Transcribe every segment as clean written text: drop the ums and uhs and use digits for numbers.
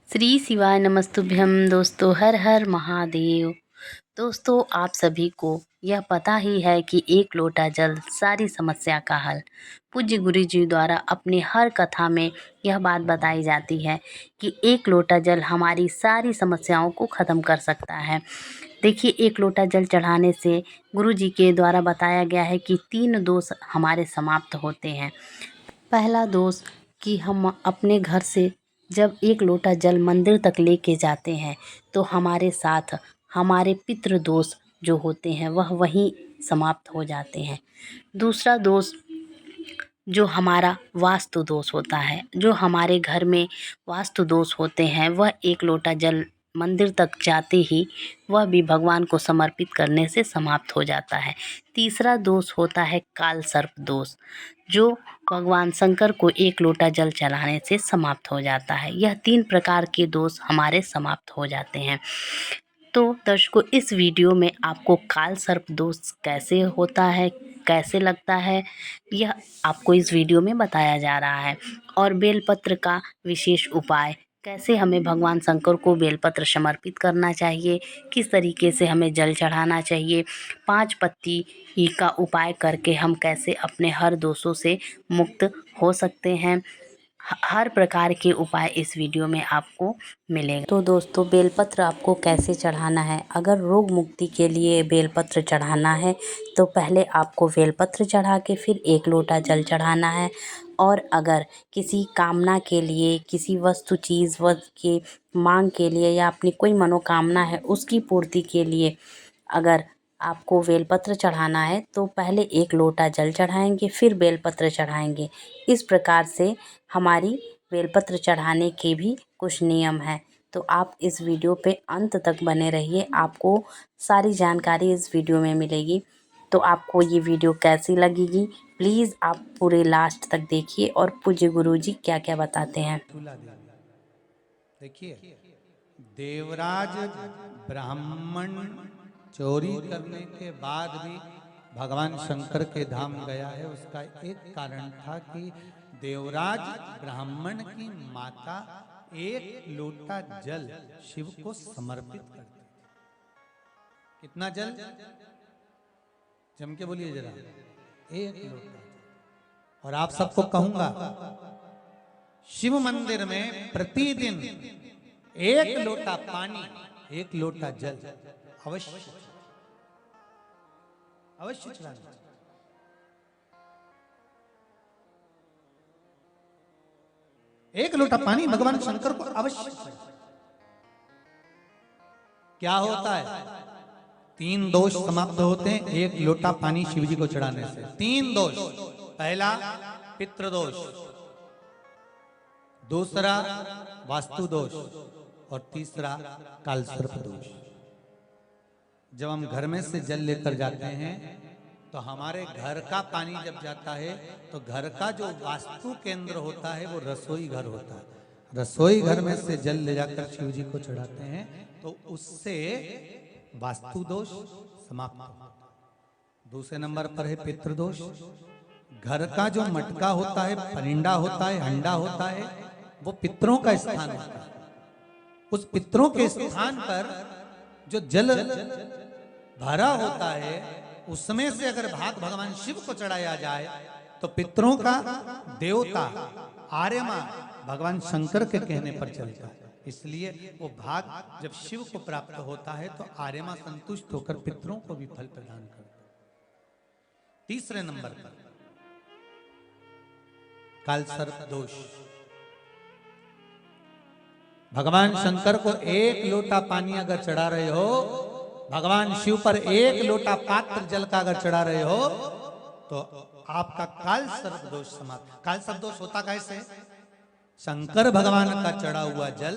श्री शिवाय नमस्तुभ्यम। दोस्तों, हर हर महादेव। दोस्तों, आप सभी को यह पता ही है कि एक लोटा जल सारी समस्या का हल। पूज्य गुरु जी द्वारा अपनी हर कथा में यह बात बताई जाती है कि एक लोटा जल हमारी सारी समस्याओं को ख़त्म कर सकता है। देखिए, एक लोटा जल चढ़ाने से गुरु जी के द्वारा बताया गया है कि 3 दोष हमारे समाप्त होते हैं। पहला दोष कि हम अपने घर से जब एक लोटा जल मंदिर तक लेके जाते हैं तो हमारे साथ हमारे पितृ दोष जो होते हैं वह वहीं समाप्त हो जाते हैं। दूसरा दोष जो हमारा वास्तु दोष होता है, जो हमारे घर में वास्तु दोष होते हैं, वह एक लोटा जल मंदिर तक जाते ही वह भी भगवान को समर्पित करने से समाप्त हो जाता है। तीसरा दोष होता है काल सर्प दोष, जो भगवान शंकर को एक लोटा जल चढ़ाने से समाप्त हो जाता है। यह 3 प्रकार के दोष हमारे समाप्त हो जाते हैं। तो दर्शकों, इस वीडियो में आपको काल सर्प दोष कैसे होता है, कैसे लगता है, यह आपको इस वीडियो में बताया जा रहा है। और बेलपत्र का विशेष उपाय, कैसे हमें भगवान शंकर को बेलपत्र समर्पित करना चाहिए, किस तरीके से हमें जल चढ़ाना चाहिए, 5 पत्ती का उपाय करके हम कैसे अपने हर दोषों से मुक्त हो सकते हैं, हर प्रकार के उपाय इस वीडियो में आपको मिलेगा। तो दोस्तों, बेलपत्र आपको कैसे चढ़ाना है। अगर रोग मुक्ति के लिए बेलपत्र चढ़ाना है तो पहले आपको बेलपत्र चढ़ा के फिर एक लोटा जल चढ़ाना है। और अगर किसी कामना के लिए, किसी वस्तु चीज़ के मांग के लिए या अपनी कोई मनोकामना है उसकी पूर्ति के लिए अगर आपको बेलपत्र चढ़ाना है तो पहले एक लोटा जल चढ़ाएंगे, फिर बेलपत्र चढ़ाएंगे। इस प्रकार से हमारी बेलपत्र चढ़ाने के भी कुछ नियम हैं। तो आप इस वीडियो पे अंत तक बने रहिए, आपको सारी जानकारी इस वीडियो में मिलेगी। तो आपको ये वीडियो कैसी लगेगी, प्लीज़ आप पूरे लास्ट तक देखिए और पूज्य गुरु जी क्या क्या बताते हैं। देखिए, देवराज ब्राह्मण चोरी करने के बाद भी भगवान शंकर के धाम गया है। उसका एक कारण था कि देवराज ब्राह्मण की माता एक लोटा जल शिव को समर्पित करती थी। कितना जल? जम के बोलिए जरा। एक लोटा। और आप सबको कहूंगा, शिव मंदिर में प्रतिदिन एक लोटा पानी, एक लोटा जल अवश्य अवश्य चढ़ाना। एक लोटा पानी भगवान शंकर को अवश्य। क्या होता है? 3 दोष समाप्त होते हैं एक लोटा पानी शिव जी को चढ़ाने से। 3 दोष। पहला पितृदोष, दूसरा वास्तु दोष और तीसरा कालसर्प दोष। जब हम घर में से जल लेकर जाते हैं तो हमारे घर का पानी जब जाता है तो घर का जो वास्तु केंद्र होता है वो रसोई घर होता है। रसोई घर में से जल ले जाकर शिव जी को चढ़ाते हैं तो उससे वास्तु दोष समाप्त होता है। दूसरे नंबर पर है पितृदोष। घर का जो मटका होता है, परिंडा होता है, हंडा होता है, वो पितरों का स्थान होता है। उस पितरों के स्थान पर जो जल भरा होता है उसमें से अगर भाग भगवान शिव को चढ़ाया जाए तो पितरों का देवता आर्यमा भगवान शंकर के कहने पर चलता है। इसलिए वो भाग जब शिव को प्राप्त होता है तो आर्यमा संतुष्ट होकर पितरों को भी फल प्रदान करता है। तीसरे नंबर पर कालसर्प दोष। भगवान शंकर को एक लोटा पानी अगर चढ़ा रहे हो, भगवान शिव पर एक लोटा पात्र जल का अगर चढ़ा रहे हो तो आपका कालसर्प दोष समाप्त। कालसर्प दोष होता कैसे? शंकर भगवान का चढ़ा हुआ जल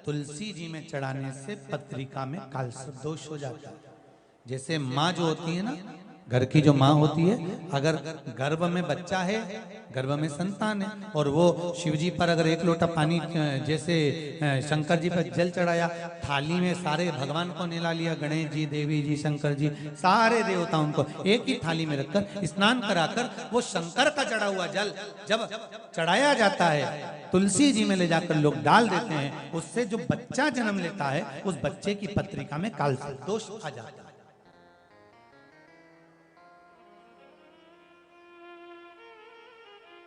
तुलसी जी में चढ़ाने से पत्रिका में कालसर्प दोष हो जाता है। जैसे माँ जो होती है ना, घर की जो माँ होती है, अगर गर्भ में बच्चा है, गर्भ में संतान है, और वो शिव जी पर अगर एक लोटा पानी, जैसे शंकर जी पर जल चढ़ाया, थाली में सारे भगवान को निला लिया, गणेश जी, देवी जी, शंकर जी, सारे देवताओं को एक ही थाली में रखकर स्नान कराकर वो शंकर का चढ़ा हुआ जल जब चढ़ाया जाता है, तुलसी जी में ले जाकर लोग डाल देते हैं, उससे जो बच्चा जन्म लेता है उस बच्चे की पत्रिका में काल दोष आ जाता है।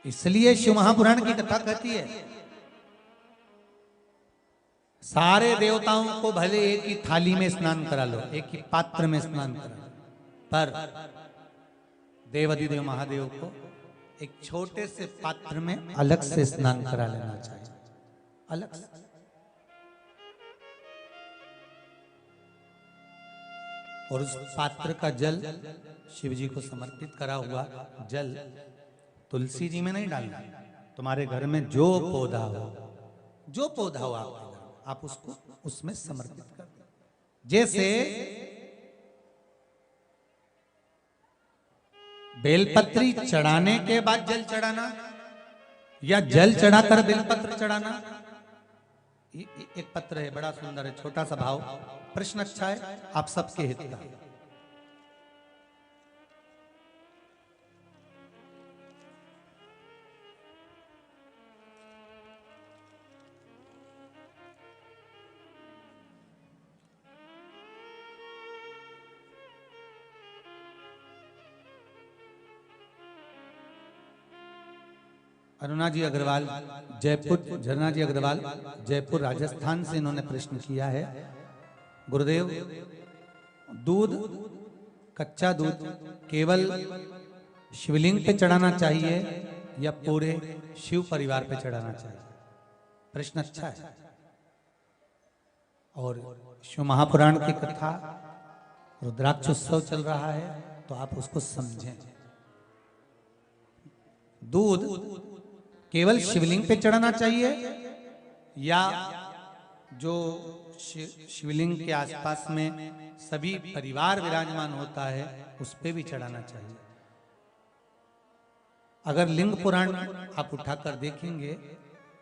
इसलिए शिव महापुराण की कथा कहती है, सारे देवताओं को भले एक ही थाली में स्नान करा लो, एक ही पात्र में स्नान करा लो, पर देवाधिदेव महादेव को एक छोटे से पात्र में अलग से स्नान करा लेना चाहिए, अलग से। और उस पात्र का जल, शिव जी को समर्पित करा हुआ जल तुलसी जी में नहीं डालना। तुम्हारे घर में जो पौधा हो, जो पौधा हो आप उसको उसमें समर्पित कर दो। जैसे बेलपत्री चढ़ाने के बाद जल चढ़ाना, या जल चढ़ाकर बेलपत्र चढ़ाना। एक पत्र है, बड़ा सुंदर है, छोटा सा भाव, प्रश्न अच्छा है, आप सबके हित का। अरुणा जी अग्रवाल जयपुर, झरना जी अग्रवाल जयपुर राजस्थान से इन्होंने प्रश्न किया है, गुरुदेव दूध, कच्चा दूध केवल शिवलिंग पे चढ़ाना चाहिए या पूरे शिव परिवार पे चढ़ाना चाहिए? प्रश्न अच्छा है। और शिव महापुराण की कथा, रुद्राक्ष उत्सव चल रहा है, तो आप उसको समझें। दूध केवल शिवलिंग पे चढ़ाना चाहिए या जो शिवलिंग के आसपास में सभी परिवार विराजमान होता है उस पे भी चढ़ाना चाहिए? अगर लिंग पुराण आप उठाकर देखेंगे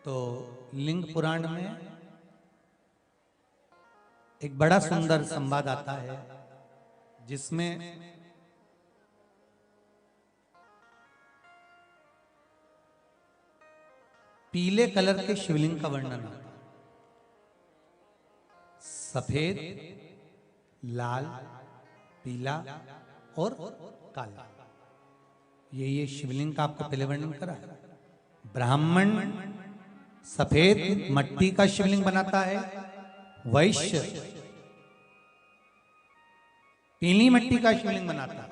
तो लिंग पुराण में एक बड़ा सुंदर संवाद आता है, जिसमें पीले कलर के शिवलिंग का वर्णन आता है। सफेद, लाल, पीला और काला, ये शिवलिंग का आपको पहले वर्णन करा है। ब्राह्मण सफेद मट्टी का शिवलिंग बनाता है, वैश्य पीली मट्टी का शिवलिंग बनाता है,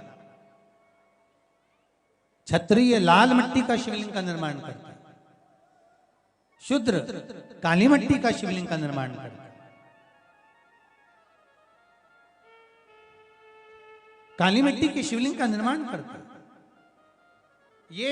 क्षत्रिय लाल मट्टी का शिवलिंग का निर्माण करता है, शूद्र काली मट्टी का शिवलिंग का निर्माण करता है। काली मिट्टी के शिवलिंग का निर्माण करता है। ये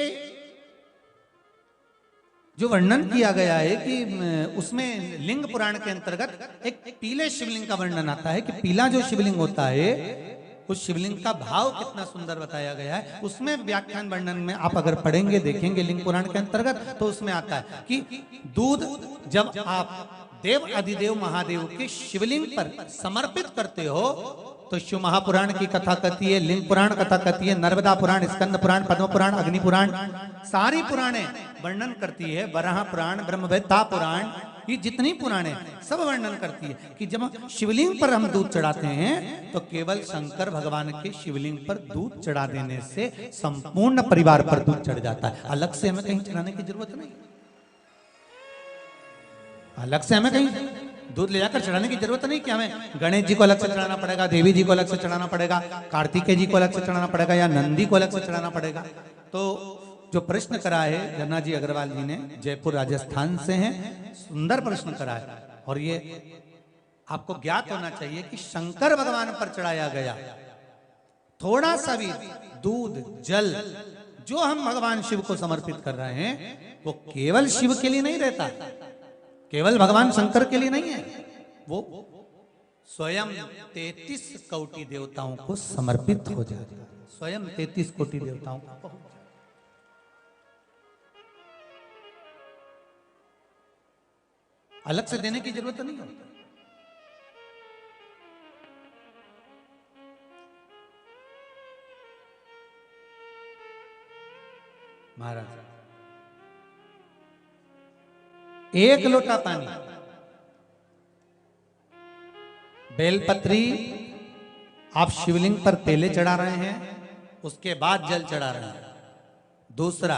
जो वर्णन किया गया है कि उसमें लिंग पुराण के अंतर्गत एक पीले शिवलिंग का वर्णन आता है कि पीला जो शिवलिंग होता है उस शिवलिंग का भाव कितना सुंदर बताया गया है। उसमें व्याख्यान वर्णन में आप अगर पढ़ेंगे देखेंगे लिंग पुराण के अंतर्गत, तो उसमें आता है कि दूध जब आप देव अधिदेव महादेव के शिवलिंग पर समर्पित करते हो तो शिव महापुराण की कथा कहती है, लिंग पुराण कथा कहती है, नर्मदा पुराण, स्कंद पुराण, पद्म पुराण, अग्नि पुराण, सारी पुराणे वर्णन करती है, वराह पुराण, ब्रह्मवेत्ता पुराण, ये जितनी पुराणे सब वर्णन करती है कि जब शिवलिंग पर हम दूध चढ़ाते हैं तो केवल शंकर भगवान के शिवलिंग पर दूध चढ़ा देने से संपूर्ण परिवार पर दूध चढ़ जाता है। अलग से हमें कहीं चढ़ाने की जरूरत नहीं, अलग से हमें कहीं दूध ले जाकर चढ़ाने की जरूरत नहीं कि हमें गणेश जी को अलग से चढ़ाना पड़ेगा, देवी जी को अलग से चढ़ाना पड़ेगा, कार्तिकेय जी को अलग से चढ़ाना पड़ेगा या नंदी को अलग से चढ़ाना पड़ेगा। तो जो प्रश्न करा है झरना जी अग्रवाल जी ने, जयपुर राजस्थान से हैं, सुंदर प्रश्न करा है। और ये आपको ज्ञात होना चाहिए कि शंकर भगवान पर चढ़ाया गया थोड़ा सा भी दूध जल जो हम भगवान शिव को समर्पित कर रहे हैं वो केवल शिव के लिए नहीं रहता, केवल भगवान शंकर के लिए नहीं है, वो स्वयं 33 कोटि देवताओं को समर्पित हो जाता है, स्वयं 33 कोटि देवताओं को पहुंच जाता है। अलग से देने की जरूरत नहीं होती। महाराज, एक लोटा पानी, बेलपत्री आप शिवलिंग पर पहले चढ़ा रहे हैं, उसके बाद जल चढ़ा रहे हैं। दूसरा,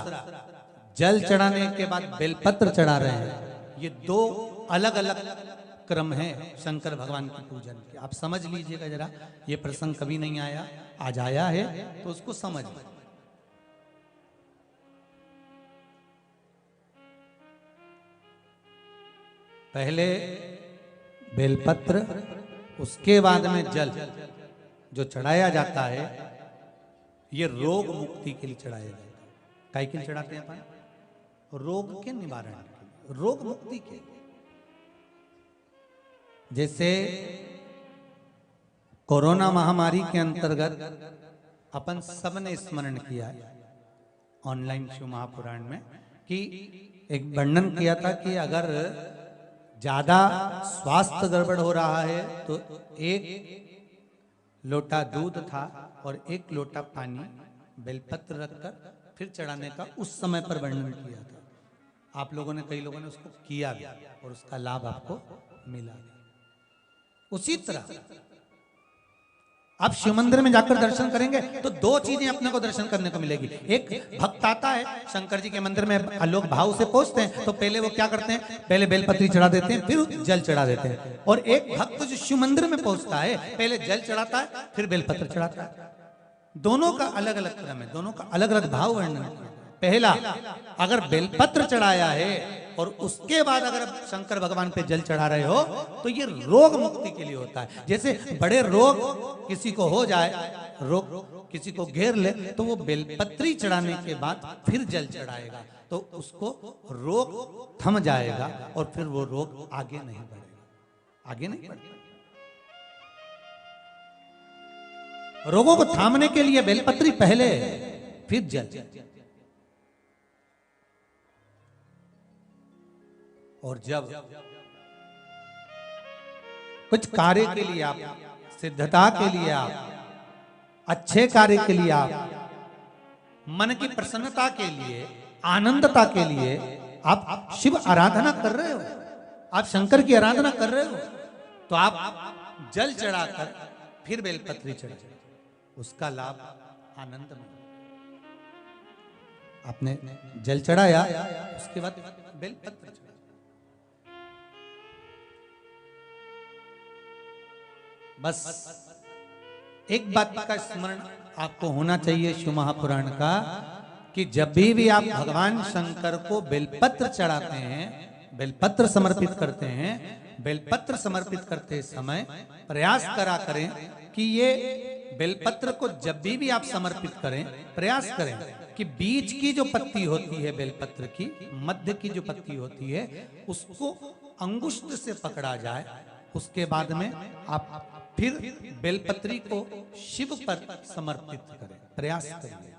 जल चढ़ाने के बाद बेलपत्र चढ़ा रहे हैं। ये दो अलग अलग क्रम है शंकर भगवान की पूजन के। आप समझ लीजिएगा जरा, ये प्रसंग कभी नहीं आया, आज आया है तो उसको समझ लीजिए। पहले बेलपत्र, उसके बाद में जल जो चढ़ाया जाता है, ये रोग मुक्ति के लिए चढ़ाया जाता है। काय के लिए चढ़ाते हैं अपन? रोग के निवारण के लिए, रोग मुक्ति के लिए। जैसे कोरोना महामारी के अंतर्गत अपन सबने स्मरण किया ऑनलाइन शिव महापुराण में कि एक वर्णन किया था कि अगर ज्यादा स्वास्थ्य गड़बड़ हो रहा है तो एक लोटा दूध था और एक लोटा पानी बेलपत्र रखकर फिर चढ़ाने का उस समय पर वर्णन किया था। आप लोगों ने, कई लोगों ने उसको किया भी और उसका लाभ आपको मिला। उसी तरह आप शिव मंदिर में जाकर दर्शन करेंगे तो दो चीजें अपने को दर्शन करने को मिलेगी। एक भक्त आता है शंकर जी के मंदिर में, लोग भाव से पहुंचते हैं तो पहले वो क्या करते हैं, पहले बेलपत्री चढ़ा देते हैं, फिर जल चढ़ा देते हैं। और एक भक्त जो शिव मंदिर में पहुंचता है पहले जल चढ़ाता है फिर बेलपत्र चढ़ाता है। दोनों का अलग अलग क्रम है, दोनों का अलग अलग भाव वर्णन है। पहला, अगर बेलपत्र चढ़ाया है और उसके बाद अगर शंकर भगवान पे जल चढ़ा रहे हो तो ये रोग मुक्ति के लिए होता है। जैसे बड़े रोग किसी को हो जाए, रोग किसी को घेर ले, तो वो बेलपत्री चढ़ाने के बाद फिर जल चढ़ाएगा तो उसको रोग थम जाएगा और फिर वो रोग आगे नहीं बढ़ेगा, आगे नहीं बढ़ेगा। रोगों को थामने के लिए बेलपत्री पहले, फिर जल। और जब कुछ कार्य के लिए आप, सिद्धता के लिए आप, अच्छे कार्य के लिए आप, मन की प्रसन्नता के लिए, आनंदता के लिए आप शिव आराधना कर रहे हो, आप शंकर की आराधना कर रहे हो, तो आप जल चढ़ाकर फिर बेलपत्री चढ़ाए, उसका लाभ आनंद में। आपने जल चढ़ाया, उसके बाद बेलपत्र चढ़ाया। बस एक बात का स्मरण आपको होना चाहिए शिव महापुराण का, कि जब भी आप भगवान शंकर को बेलपत्र चढ़ाते हैं, बेलपत्र समर्पित करते हैं, बेलपत्र समर्पित करते समय प्रयास करा करें कि ये बेलपत्र को जब भी आप समर्पित करें, प्रयास करें कि बीच की जो पत्ती होती है बेलपत्र की, मध्य की जो पत्ती होती है, उसको अंगुष्ठ से पकड़ा जाए। उसके बाद में आप फिर बेलपत्री को शिव पर समर्पित करें, प्रयास करिए।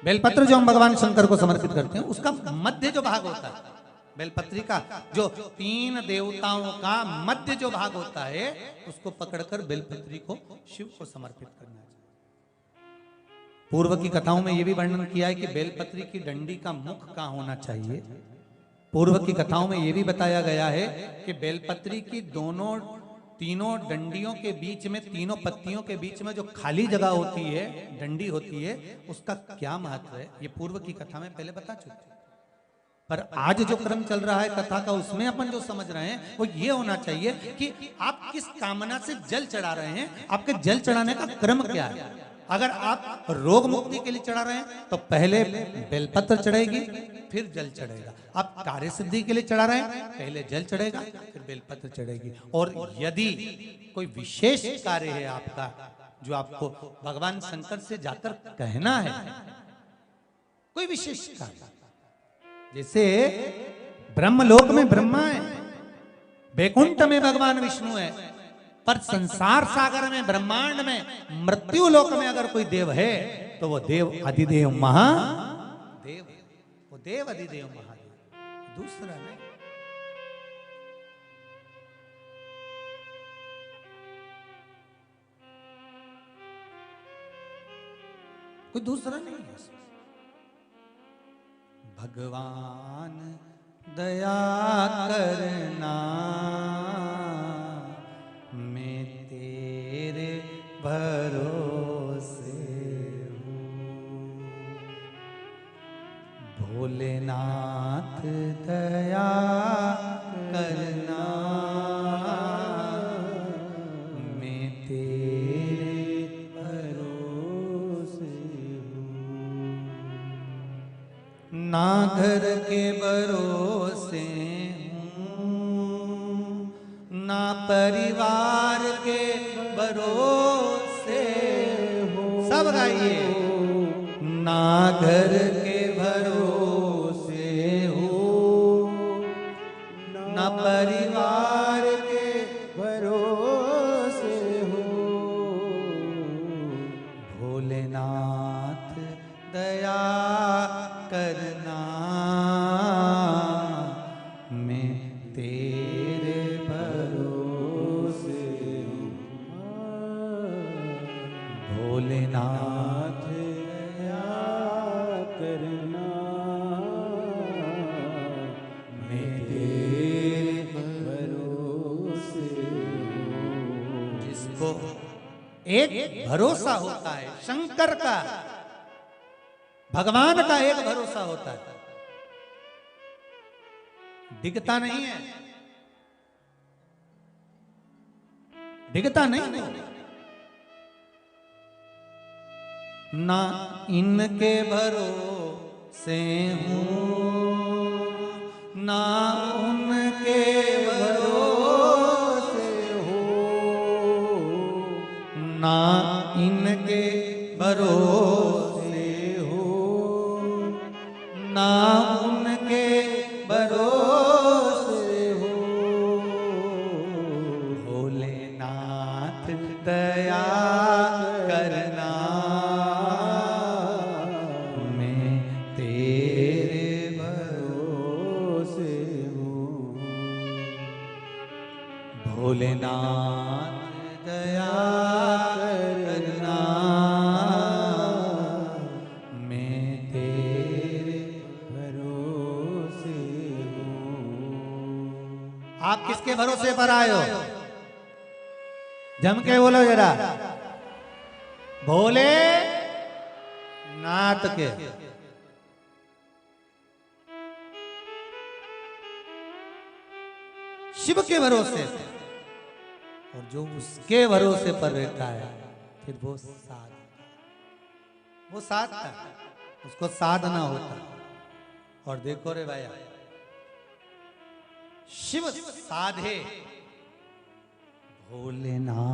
बेलपत्र जो हम भगवान शंकर को समर्पित करते हैं, उसका मध्य जो भाग होता है बेलपत्री का, जो 3 देवताओं का मध्य जो भाग होता है, उसको पकड़कर बेलपत्री को शिव को समर्पित करना चाहिए। पूर्व की कथाओं में यह भी वर्णन किया है कि बेलपत्री की डंडी का मुख कहां होना चाहिए। पूर्व की कथाओं में यह भी बताया गया है कि बेलपत्री की तीनों डंडियों के बीच में, तीनों पत्तियों के बीच में जो खाली जगह होती है, डंडी होती है, उसका क्या महत्व है, ये पूर्व की कथा में पहले बता चुके। पर आज जो क्रम चल रहा है कथा का, उसमें अपन जो समझ रहे हैं वो ये होना चाहिए कि आप किस कामना से जल चढ़ा रहे हैं, आपके जल चढ़ाने का क्रम क्या है। अगर आप रोग मुक्ति के लिए चढ़ा रहे हैं तो पहले बेलपत्र चढ़ेगी, फिर जल चढ़ेगा। आप कार्य सिद्धि के लिए चढ़ा रहे हैं, पहले जल चढ़ेगा, फिर बेलपत्र चढ़ेगी। और यदि कोई विशेष कार्य है आपका, जो आपको भगवान शंकर से जाकर कहना है, कोई विशेष कार्य, जैसे ब्रह्मलोक में ब्रह्मा है, वैकुंठ में भगवान विष्णु है, पर संसार सागर में, ब्रह्मांड में, मृत्यु लोक में अगर कोई देव है तो वो देव अधिदेव महादेव, वो देव अधिदेव महादेव, दूसरा नहीं। कोई दूसरा नहीं है। भगवान दया करना, मैं तेरे भरोसे हूँ। भोलेनाथ दया करना, मैं तेरे भरोसे हूँ। ना घर के भरोसे हूँ, ना परिवार के भरोसे हूँ। सब गाइए। ना घर के भरोसे हूँ, ना परिवार के भरोसे हूँ। भोलेनाथ दया करना, मैं तेरे भरोसे हूँ। भोलेनाथ दया करना, मैं तेरे भरोसे हूँ। जिसको एक भरोसा होता है, शंकर का, भगवान का एक भरोसा होता है, दिखता नहीं है, दिखता नहीं है। ना इनके भरोसे हूँ, ना उनके भरोसे हूँ, ना इनके भरोसे हूँ, ना उनके भरोसे हूँ। भोलेनाथ दया करना, मैं तेरे भरोसे हूँ। भोलेनाथ दया करना, मैं तेरे भरोसे हूँ। आप किसके भरोसे पर आए हो? जम के बोलो जरा। भोले नाथ के। शिव के भरोसे, और जो उसके भरोसे पर रहता है फिर वो साध था, उसको साधना होता। और देखो रे भाई, शिव साधे भोलेनाथ